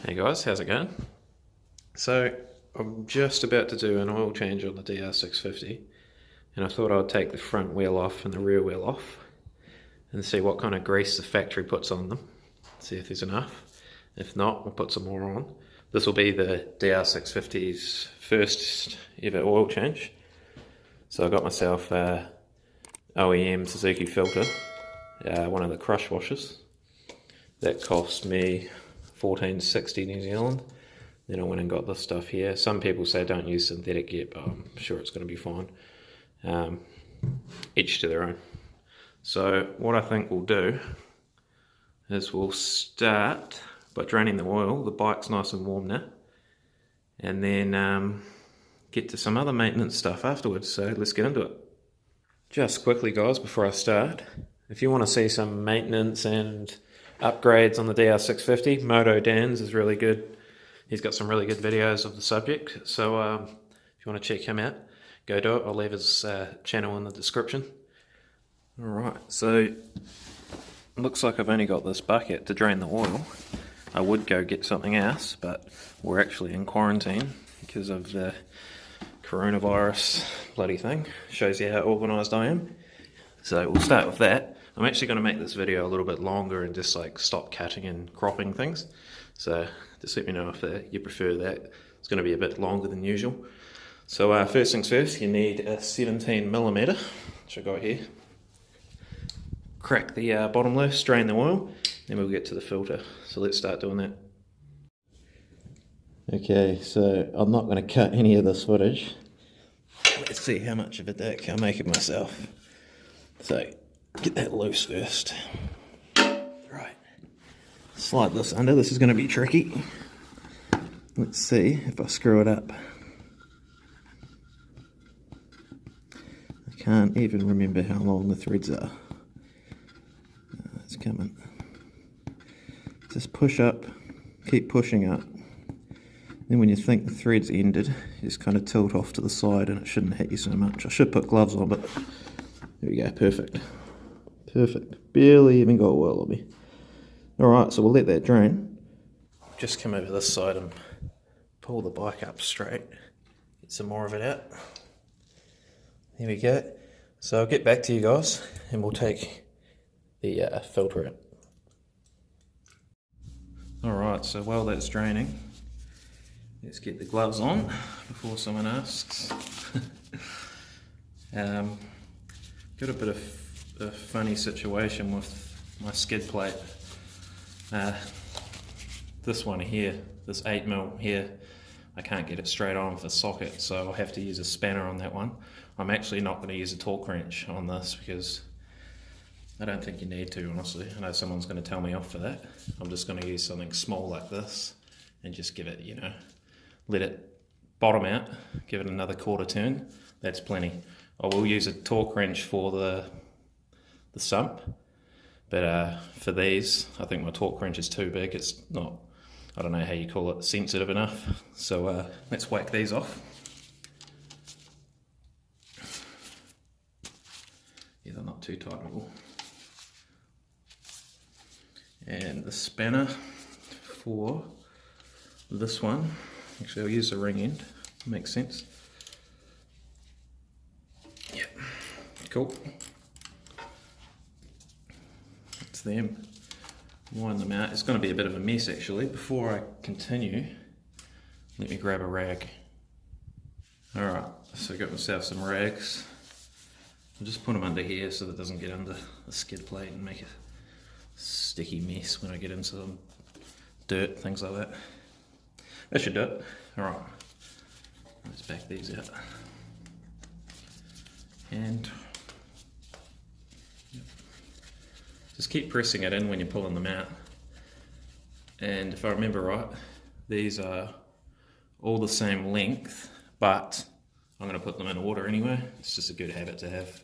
Hey guys, how's it going? So I'm just about to do an oil change on the DR650 and I thought I'd take the front wheel off and the rear wheel off and see what kind of grease the factory puts on them, see if there's enough. If not, we'll put some more on. This will be the DR650's first ever oil change. So I got myself a OEM Suzuki filter, one of the crush washers. That cost me $14.60 New Zealand. Then I went and got this stuff here. Some people say don't use synthetic yet, but I'm sure it's going to be fine. Each to their own. So what I think we'll do is we'll start by draining the oil. The bike's nice and warm now, and then get to some other maintenance stuff afterwards. So let's get into it. Just quickly guys, before I start, if you want to see some maintenance and upgrades on the DR650, MOTO DANS is really good. He's got some really good videos of the subject, so if you want to check him out, go do it. I'll leave his channel in the description. Alright, so it looks like I've only got this bucket to drain the oil. I would go get something else, but we're actually in quarantine because of the coronavirus bloody thing. Shows you how organised I am. So we'll start with that. I'm actually going to make this video a little bit longer and just like stop cutting and cropping things. So just let me know if you prefer that. It's going to be a bit longer than usual. So first things first, you need a 17mm, which I got here. Crack the bottom loose, drain the oil, then we'll get to the filter. So let's start doing that. Okay, so I'm not going to cut any of this footage. Let's see how much of a dick I'll make it myself. So get that loose first. Right. Slide this under. This is going to be tricky. Let's see if I screw it up. I can't even remember how long the threads are. It's coming. Just push up. Keep pushing up. Then when you think the thread's ended, you just kind of tilt off to the side and it shouldn't hit you so much. I should put gloves on, but there we go. Perfect. Perfect. Barely even got oil on me. Alright, so we'll let that drain. Just come over this side and pull the bike up straight. Get some more of it out. There we go. So I'll get back to you guys and we'll take the filter out. Alright, so while that's draining, let's get the gloves on before someone asks. Got a bit of a funny situation with my skid plate. This one here, this 8mm here, I can't get it straight on with the socket, so I'll have to use a spanner on that one. I'm actually not going to use a torque wrench on this because I don't think you need to, honestly. I know someone's going to tell me off for that. I'm just going to use something small like this and just give it, you know, let it bottom out, give it another quarter turn. That's plenty. I will use a torque wrench for the sump, but for these, I think my torque wrench is too big. It's not, I don't know how you call it, sensitive enough. So let's whack these off. Yeah, they're not too tight at all. And the spanner for this one, actually I'll use the ring end, makes sense. Yep, cool. That's them. Wind them out. It's going to be a bit of a mess actually. Before I continue, let me grab a rag. Alright, so I got myself some rags. I'll just put them under here so that it doesn't get under the skid plate and make a sticky mess when I get into them. Dirt, things like that. That should do it. Alright, let's back these out. And just keep pressing it in when you're pulling them out. And if I remember right, these are all the same length, but I'm going to put them in order anyway. It's just a good habit to have.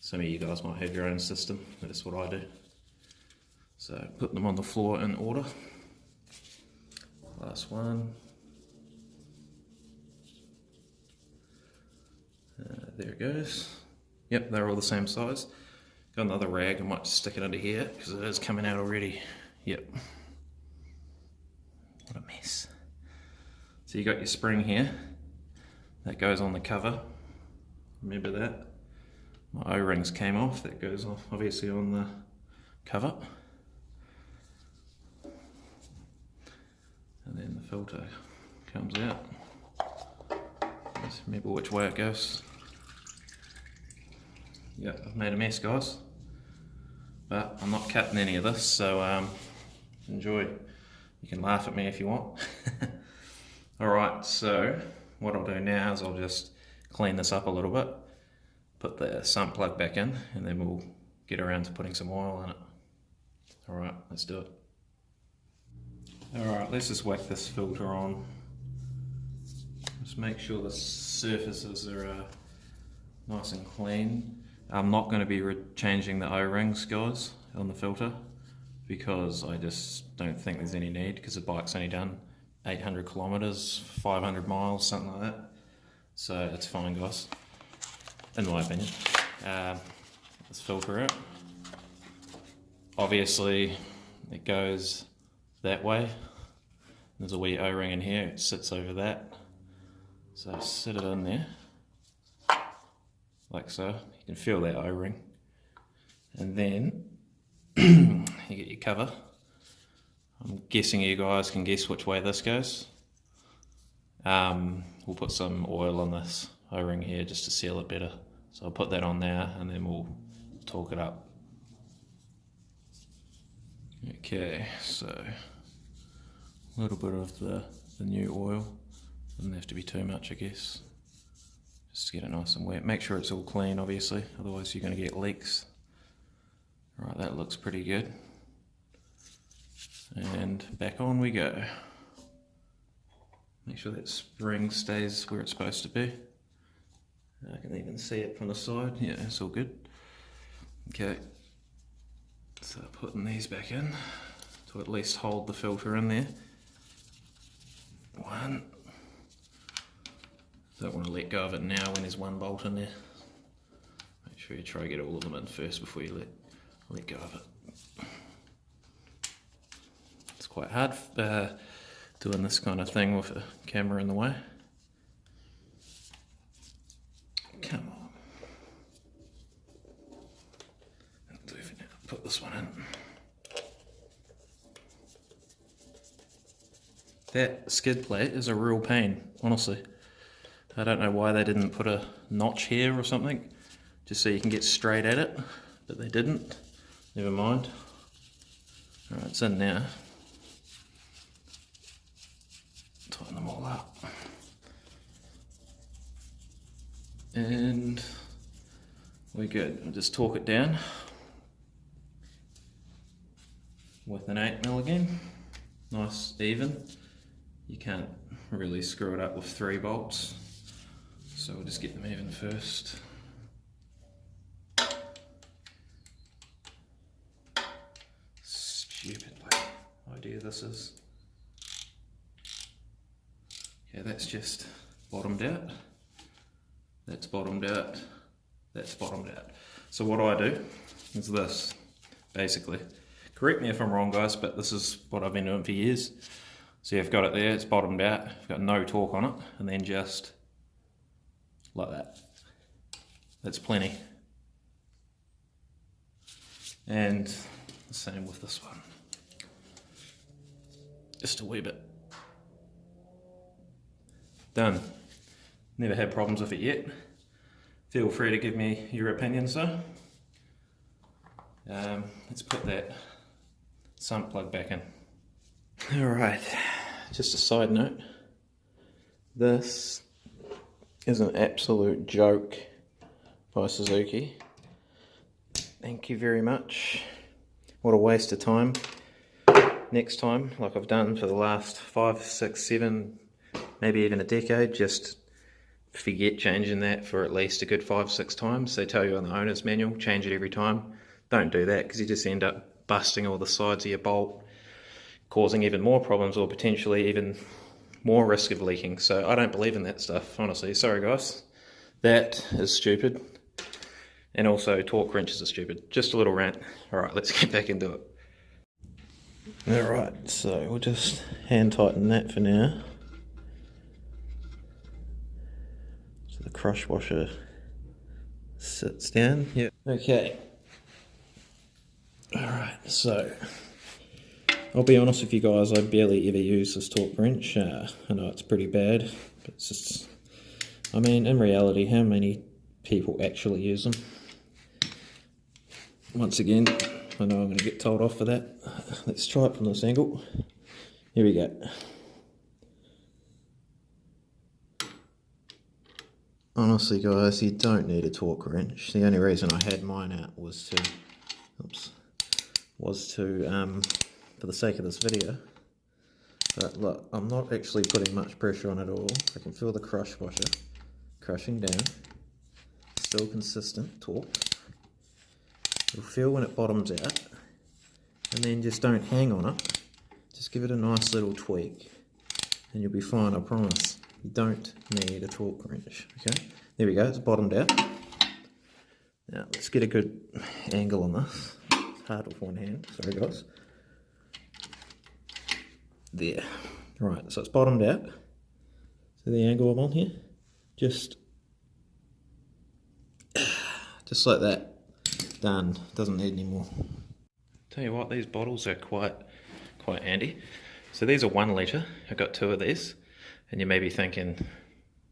Some of you guys might have your own system, but that's what I do. So put them on the floor in order. Last one. There it goes. Yep, they're all the same size. Got another rag, I might stick it under here because it is coming out already. Yep. mess. So you got your spring here, that goes on the cover, remember that? My O-rings came off, that goes off obviously on the cover. And then the filter comes out. Just remember which way it goes. Yep, I've made a mess, guys. But I'm not cutting any of this, so enjoy. You can laugh at me if you want. Alright, so what I'll do now is I'll just clean this up a little bit, put the sump plug back in, and then we'll get around to putting some oil in it. Alright, let's do it. Alright, let's just whack this filter on. Just make sure the surfaces are nice and clean. I'm not going to be changing the O-rings, guys, on the filter, because I just don't think there's any need, because the bike's only done 800 kilometers, 500 miles, something like that. So it's fine, guys, in my opinion. Let's filter it. Obviously, it goes that way. There's a wee O-ring in here, it sits over that. So sit it in there, like so. You can feel that O-ring. And then you get your cover. I'm guessing you guys can guess which way this goes. We'll put some oil on this O-ring here just to seal it better. So I'll put that on there and then we'll torque it up. Okay, so a little bit of the new oil. Doesn't have to be too much, I guess. Just to get it nice and wet. Make sure it's all clean, obviously, otherwise you're going to get leaks. Right, that looks pretty good. And back on we go. Make sure that spring stays where it's supposed to be. I can even see it from the side. Yeah, it's all good. Okay. So putting these back in to at least hold the filter in there. One. Don't want to let go of it now when there's one bolt in there. Make sure you try to get all of them in first before you let go of it. It's quite hard doing this kind of thing with a camera in the way. Come on. That'll do for now. Put this one in. That skid plate is a real pain, honestly. I don't know why they didn't put a notch here or something, just so you can get straight at it, but they didn't. Never mind. Alright, it's in now. Tighten them all up. And we're good. I'll just torque it down with an 8mm again. Nice, even. You can't really screw it up with 3 bolts. So we'll just get them even first. Stupid idea this is. Okay, that's just bottomed out. That's bottomed out. That's bottomed out. So what I do is this, basically. Correct me if I'm wrong, guys, but this is what I've been doing for years. So you've got it there, it's bottomed out, you've got no torque on it, and then just like that. That's plenty. And the same with this one. Just a wee bit. Done. Never had problems with it yet. Feel free to give me your opinions though. Let's put that sump plug back in. Alright, just a side note. This is an absolute joke by Suzuki. Thank you very much. What a waste of time. Next time, like I've done for the last 5, 6, 7, maybe even a decade, just forget changing that for at least a good 5, 6 times. They tell you on the owner's manual, change it every time. Don't do that, because you just end up busting all the sides of your bolt, causing even more problems or potentially even more risk of leaking. So I don't believe in that stuff, honestly. Sorry guys, that is stupid. And also torque wrenches are stupid. Just a little rant. Alright, let's get back into it. Alright, so we'll just hand tighten that for now. So the crush washer sits down. Yep. Okay. Alright, so I'll be honest with you guys, I barely ever use this torque wrench. I know it's pretty bad, but it's just, I mean, in reality, how many people actually use them? Once again, I know I'm going to get told off for that. Let's try it from this angle. Here we go. Honestly guys, you don't need a torque wrench. The only reason I had mine out was to, for the sake of this video. But look, I'm not actually putting much pressure on it at all. I can feel the crush washer crushing down. Still consistent torque. You'll feel when it bottoms out, and then just don't hang on it. Just give it a nice little tweak, and you'll be fine, I promise. You don't need a torque wrench, okay? There we go, it's bottomed out. Now, let's get a good angle on this. It's hard with one hand, sorry guys. There. Right, so it's bottomed out. See the angle I'm on here? Just like that. Done. Doesn't need any more. Tell you what, these bottles are quite handy. So these are 1 litre. I've got 2 of these, and you may be thinking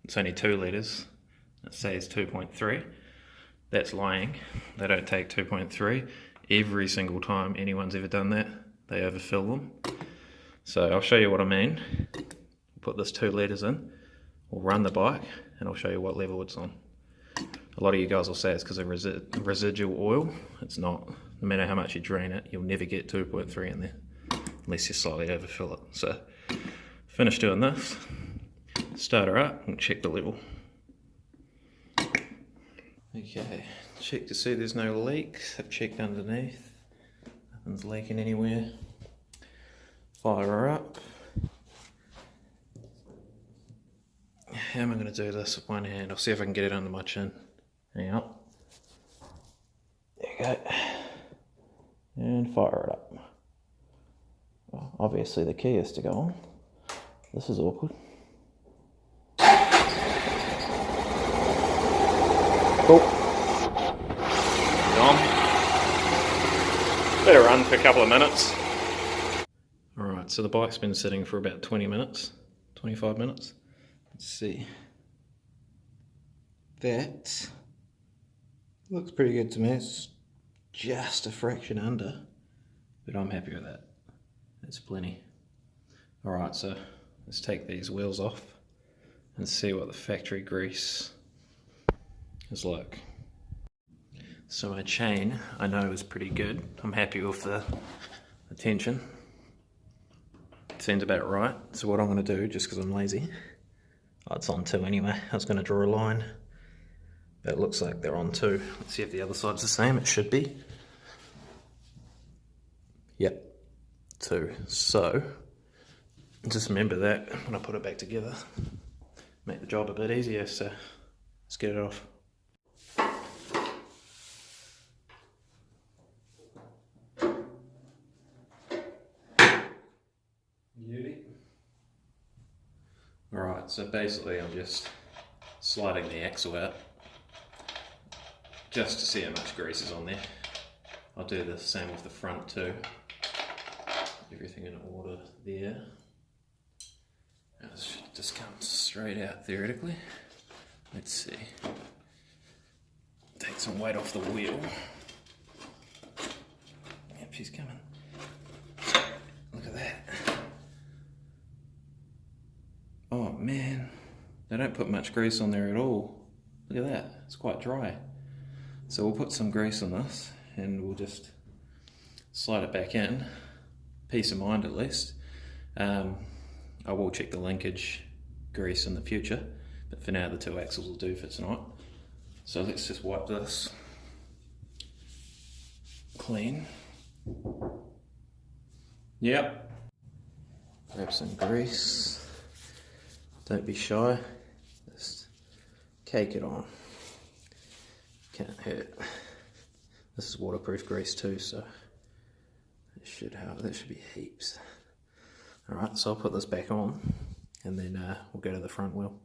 it's only 2 litres. It says 2.3. That's lying. They don't take 2.3. Every single time anyone's ever done that, they overfill them. So I'll show you what I mean. Put this 2 litres in. We'll run the bike, and I'll show you what level it's on. A lot of you guys will say it's because of residual oil. It's not. No matter how much you drain it, you'll never get 2.3 in there, unless you slightly overfill it. So, finish doing this, start her up and check the level. Okay, check to see there's no leaks. I've checked underneath, nothing's leaking anywhere. Fire her up. How am I going to do this with one hand? I'll see if I can get it under my chin. Hang on. There you go. And fire it up. Well, obviously the key is to go on. This is awkward. Cool. On. Let it run for a couple of minutes. Alright, so the bike's been sitting for about 20 minutes, 25 minutes. Let's see. That looks pretty good to me. It's just a fraction under, but I'm happy with that. That's plenty. Alright, so let's take these wheels off and see what the factory grease is like. So my chain, I know, is pretty good. I'm happy with the tension. It seems about right. So what I'm going to do, just because I'm lazy, it's on 2 anyway. I was going to draw a line. It looks like they're on 2. Let's see if the other side's the same. It should be. Yep, 2. So, just remember that when I put it back together. Make the job a bit easier, so let's get it off. Alright, so basically I'm just sliding the axle out, just to see how much grease is on there. I'll do the same with the front too. Everything in order there. This should just come straight out theoretically. Let's see. Take some weight off the wheel. Yep, she's coming. Look at that. Oh man, they don't put much grease on there at all. Look at that, it's quite dry. So we'll put some grease on this and we'll just slide it back in. Peace of mind at least. I will check the linkage grease in the future, but for now the 2 axles will do for tonight. So let's just wipe this clean. Yep. Grab some grease. Don't be shy, just cake it on. Can't hurt. This is waterproof grease too, so That should be heaps. Alright, so I'll put this back on and then we'll go to the front wheel.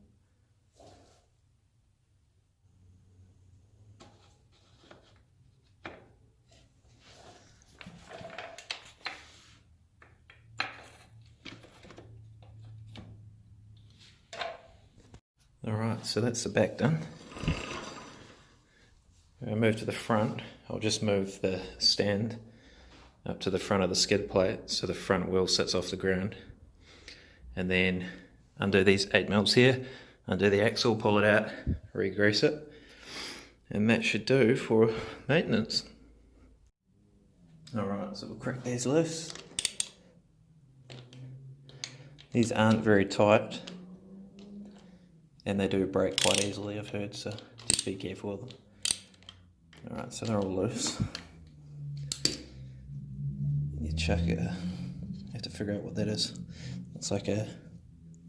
Alright, so that's the back done. When I move to the front, I'll just move the stand up to the front of the skid plate so the front wheel sits off the ground. And then undo these 8mm here, undo the axle, pull it out, re-grease it. And that should do for maintenance. Alright, so we'll crack these loose. These aren't very tight and they do break quite easily, I've heard, so just be careful with them. Alright, so they're all loose. You chuck it, you have to figure out what that is. It's like a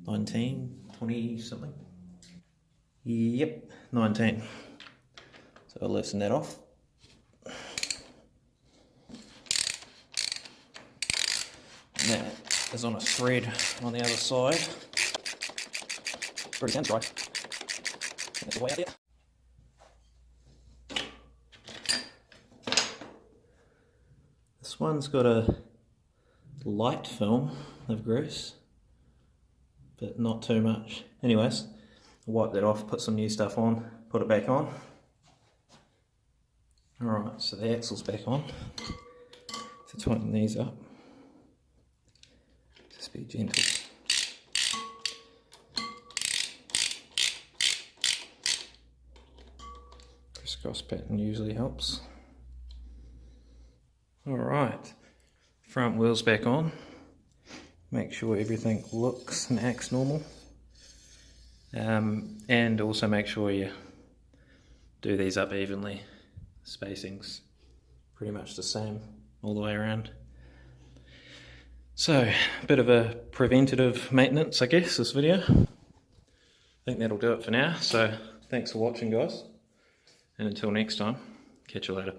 19, 20 something. Yep, 19. So I'll loosen that off. And that is on a thread on the other side. Pretty sounds right. That's the way out there. This one's got a light film of grease, but not too much. Anyways, wipe that off, put some new stuff on, put it back on. Alright, so the axle's back on. So tighten these up. Just be gentle. Crisscross pattern usually helps. Alright, front wheel's back on. Make sure everything looks and acts normal. And also make sure you do these up evenly. Spacing's pretty much the same all the way around. So, a bit of a preventative maintenance, I guess, this video. I think that'll do it for now. So, thanks for watching, guys. And until next time, catch you later.